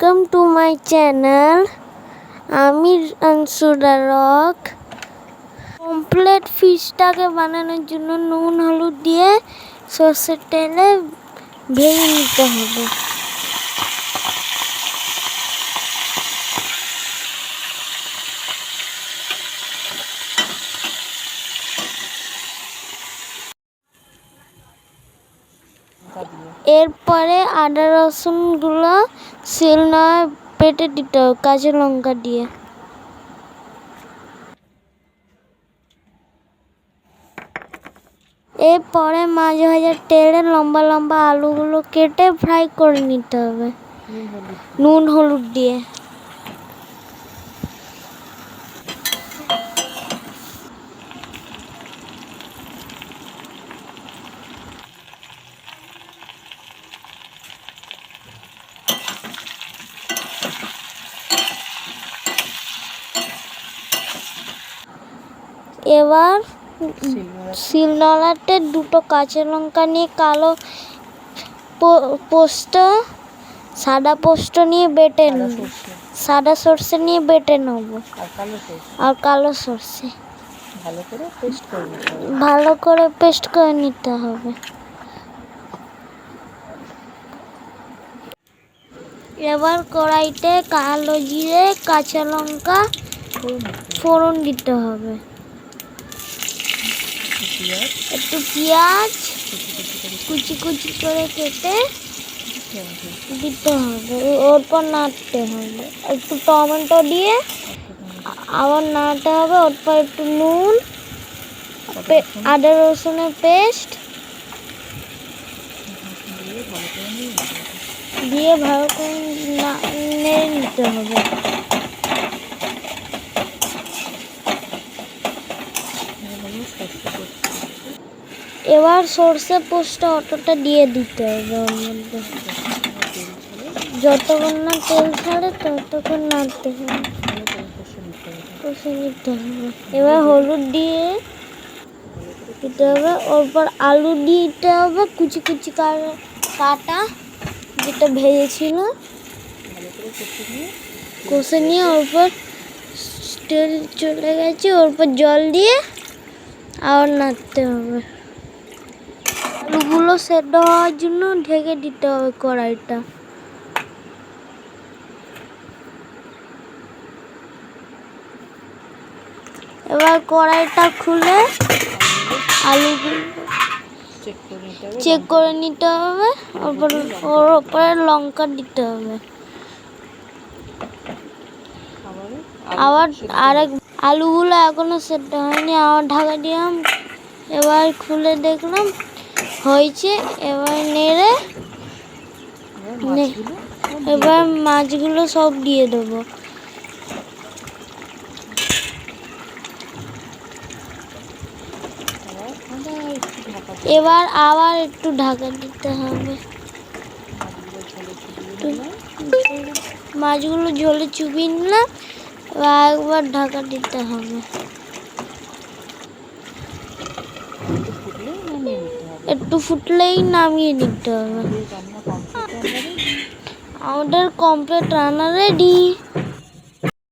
Welcome to my channel. আমি আনসুরা rock. Complete ফিশটাকে বানানোর জন্য নুন হলুদ দিয়ে সর্ষের তেলে ভেজে নিতে হবে। এরপরে আদা রসুনগুলো শিল নয় বেটে দিতে হবে কাঁচা লঙ্কা দিয়ে। এরপরে মাছ ভাজার তেলে লম্বা লম্বা আলুগুলো কেটে ফ্রাই করে নিতে হবে নুন হলুদ দিয়ে। এবার শিলনোড়াতে দুটো কাঁচা লঙ্কা নিয়ে কালো পোস্ত সাদা পোস্ত নিয়ে বেটে নেব, সাদা সর্ষে নিয়ে বেটে নেব আর কালো সর্ষে ভালো করে পেস্ট করে নিতে হবে। এবার কড়াইতে কালো জিরে কাঁচা লঙ্কা ফোড়ন দিতে হবে, একটু পেঁয়াজ কুচি কুচি করে কেটে দিতে হবে, ওর পর নাড়তে হবে, একটু টমেটো দিয়ে আবার নাড়তে হবে, ওর পর একটু নুন আদা রসুনের পেস্ট দিয়ে ভালো করে নেড়ে নিতে হবে। এবার সর্ষে পোস্ত অতটা দিয়ে দিতে হবে ওর মধ্যে, যতক্ষণ না তেল ছাড়ে ততক্ষণ নাড়তে হবে, কষে নিতে হবে। এবার হলুদ দিয়ে দিতে হবে, ওর পর আলু দিতে হবে কুচি কুচি কাটা যেটা ভেজেছিল, কষে নিয়ে ওর পর তেল চলে গেছে, ওর পর জল দিয়ে আবার নাড়তে হবে। আলুগুলো সেদ্ধ হওয়ার জন্য ঢেকে দিতে হবে কড়াইটা। এবার কড়াইটা খুলে আলুগুলো চেক করে নিতে হবে, ওর উপরে লঙ্কা দিতে হবে, আবার আরেক আলুগুলো এখনো সেদ্ধ হয়নি, আবার ঢাকা দিলাম। এবার খুলে দেখলাম হয়েছে, এবার নেড়ে এবার মাছগুলো সব দিয়ে দেবো। এবার আবার একটু ঢাকা দিতে হবে, মাছগুলো ঝোলে চুবিয়ে নিলাম, একবার ঢাকা দিতে হবে। একটু ফুটলেই নামিয়ে নিতে হবে। আমাদের কমপ্লিট রান্না রেডি।